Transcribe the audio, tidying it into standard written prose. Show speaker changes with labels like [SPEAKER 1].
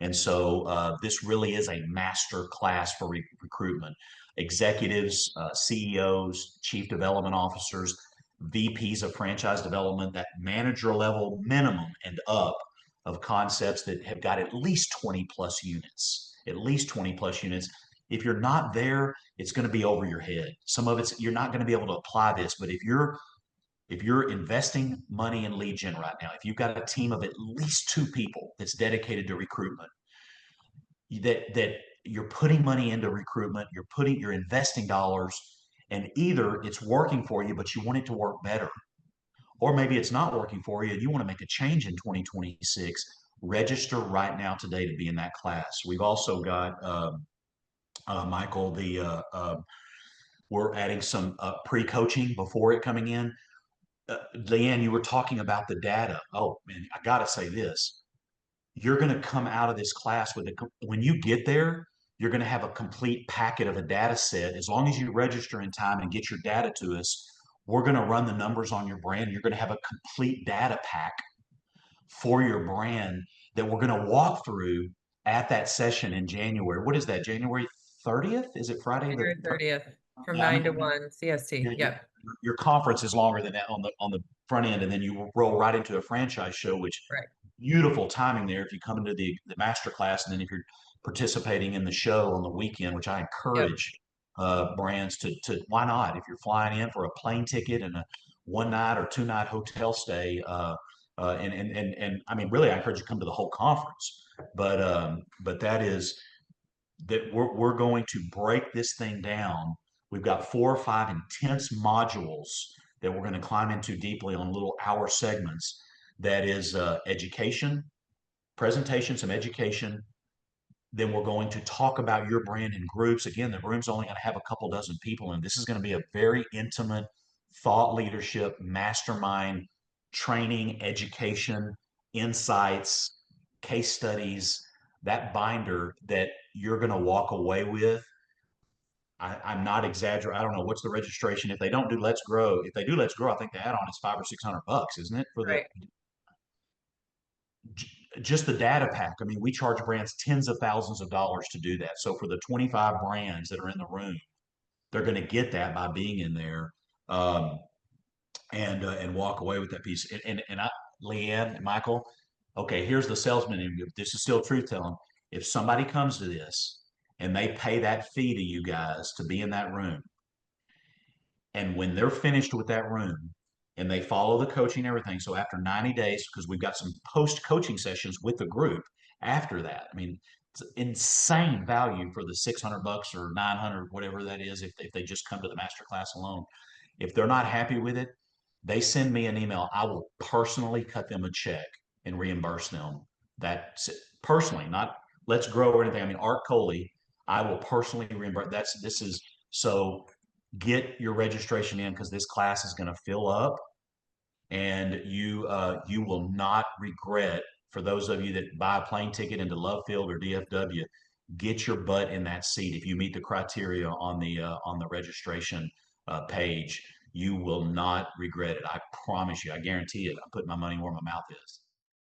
[SPEAKER 1] And so this really is a master class for recruitment. Executives, CEOs, chief development officers, VPs of franchise development, that manager level minimum and up of concepts that have got at least 20 plus units, at least 20 plus units. If you're not there, it's going to be over your head. Some of it's, you're not going to be able to apply this, but if you're investing money in lead gen right now, if you've got a team of at least 2 people that's dedicated to recruitment, that you're putting money into recruitment, you're investing dollars, and either it's working for you, but you want it to work better, or maybe it's not working for you and you want to make a change in 2026. Register right now today to be in that class. We've also got Michael, we're adding some pre-coaching before it coming in. Leanne, you were talking about the data. Oh man, I got to say this. You're going to come out of this class with when you get there, you're going to have a complete packet of a data set. As long as you register in time and get your data to us, we're going to run the numbers on your brand. You're going to have a complete data pack for your brand that we're going to walk through at that session in January. What is that? January 30th? Is it Friday the
[SPEAKER 2] January 30th from
[SPEAKER 1] yeah,
[SPEAKER 2] 9 to 1 CST.
[SPEAKER 1] your, your,
[SPEAKER 2] Yep.
[SPEAKER 1] your conference is longer than that on the front end, and then you roll right into a franchise show, which
[SPEAKER 2] Right.
[SPEAKER 1] beautiful timing there if you come into the master class, and then if you're participating in the show on the weekend, which I
[SPEAKER 2] Yep.
[SPEAKER 1] encourage brands to why not, if you're flying in for a plane ticket and a 1 night or 2 night hotel stay, and I mean really I encourage you to come to the whole conference, but that is that we're going to break this thing down. We've got 4 or 5 intense modules that we're going to climb into deeply on little hour segments. That is education, presentation, some education. Then we're going to talk about your brand in groups. Again, the room's only going to have a couple dozen people, and this is going to be a very intimate thought leadership, mastermind, training, education, insights, case studies, that binder that you're going to walk away with. I'm not exaggerating. I don't know what's the registration. If they don't do Let's Grow, if they do Let's Grow, I think the add-on is $500 or $600, isn't it? For the
[SPEAKER 2] Right.
[SPEAKER 1] just the data pack. I mean, we charge brands tens of thousands of dollars to do that. So for the 25 brands that are in the room, they're going to get that by being in there, um, and walk away with that piece. And I, Leanne and Michael, okay, here's the salesman. And this is still truth telling. If somebody comes to this and they pay that fee to you guys to be in that room, and when they're finished with that room and they follow the coaching and everything, so after 90 days, because we've got some post coaching sessions with the group after that. I mean, it's insane value for the $600 or 900, whatever that is, if they just come to the master class alone. If they're not happy with it, they send me an email. I will personally cut them a check and reimburse them. That personally, not Let's Grow or anything. I mean, Art Coley, I will personally reimburse. This is so get your registration in because this class is going to fill up, and you will not regret. For those of you that buy a plane ticket into Love Field or DFW, get your butt in that seat. If you meet the criteria on the registration page, you will not regret it. I promise you. I guarantee it. I'm putting my money where my mouth is.